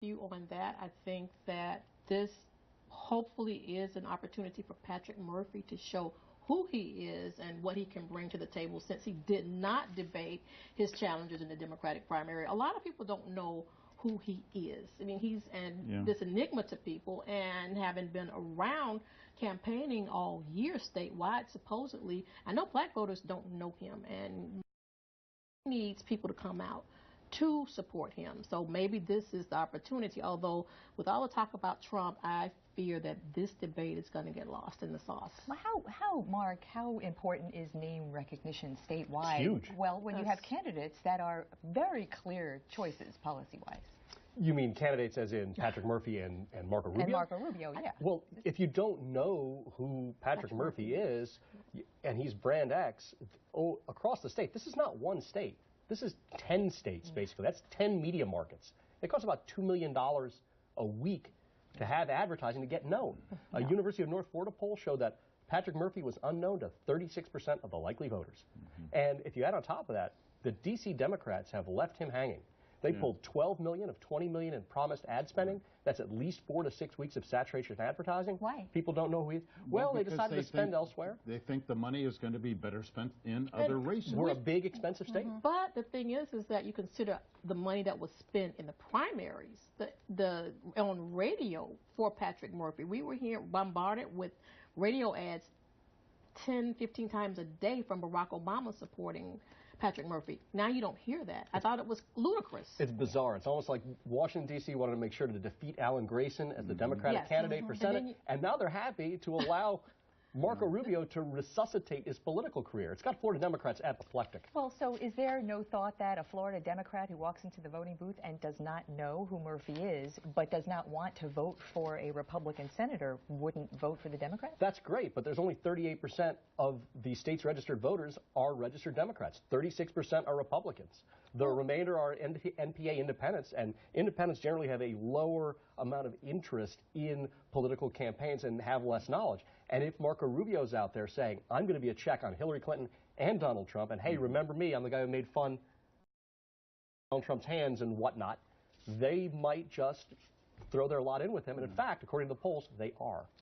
You on that. I think that this hopefully is an opportunity for Patrick Murphy to show who he is and what he can bring to the table since he did not debate his challengers in the Democratic primary. A lot of people don't know who he is. I mean, he's this enigma to people, and having been around campaigning all year statewide, supposedly, I know black voters don't know him, and he needs people to come out to support him. So maybe this is the opportunity, although with all the talk about Trump, I fear that this debate is going to get lost in the sauce. Well, Mark, how important is name recognition statewide? It's huge. Well, when you have candidates that are very clear choices policy-wise. You mean candidates as in Patrick Murphy and Marco Rubio? And Marco Rubio, yeah. Well, if you don't know who Patrick Murphy is, and he's brand X, across the state, this is not one state. This is 10 states, basically. That's 10 media markets. It costs about $2 million a week to have advertising to get known. A University of North Florida poll showed that Patrick Murphy was unknown to 36% of the likely voters. And if you add on top of that, the D.C. Democrats have left him hanging. They pulled $12 million of $20 million in promised ad spending. That's at least 4 to 6 weeks of saturation advertising. Why? People don't know who he is. Well, they decided to spend elsewhere. They think the money is going to be better spent in other races. We're a big, expensive state. But the thing is that you consider the money that was spent in the primaries, on radio for Patrick Murphy. We were here bombarded with radio ads 10, 15 times a day from Barack Obama supporting Patrick Murphy. Now you don't hear that. I thought it was ludicrous. It's bizarre. It's almost like Washington, D.C. wanted to make sure to defeat Alan Grayson as the Democratic candidate for Senate, and now they're happy to allow Marco Rubio to resuscitate his political career. It's got Florida Democrats apoplectic. Well, so is there no thought that a Florida Democrat who walks into the voting booth and does not know who Murphy is, but does not want to vote for a Republican senator, wouldn't vote for the Democrats? That's great, but there's only 38% of the state's registered voters are registered Democrats. 36% are Republicans. The remainder are NPA independents, and independents generally have a lower amount of interest in political campaigns and have less knowledge. And if Marco Rubio's out there saying, I'm going to be a check on Hillary Clinton and Donald Trump, and hey, remember me, I'm the guy who made fun of Donald Trump's hands and whatnot, they might just throw their lot in with him. And in fact, according to the polls, they are.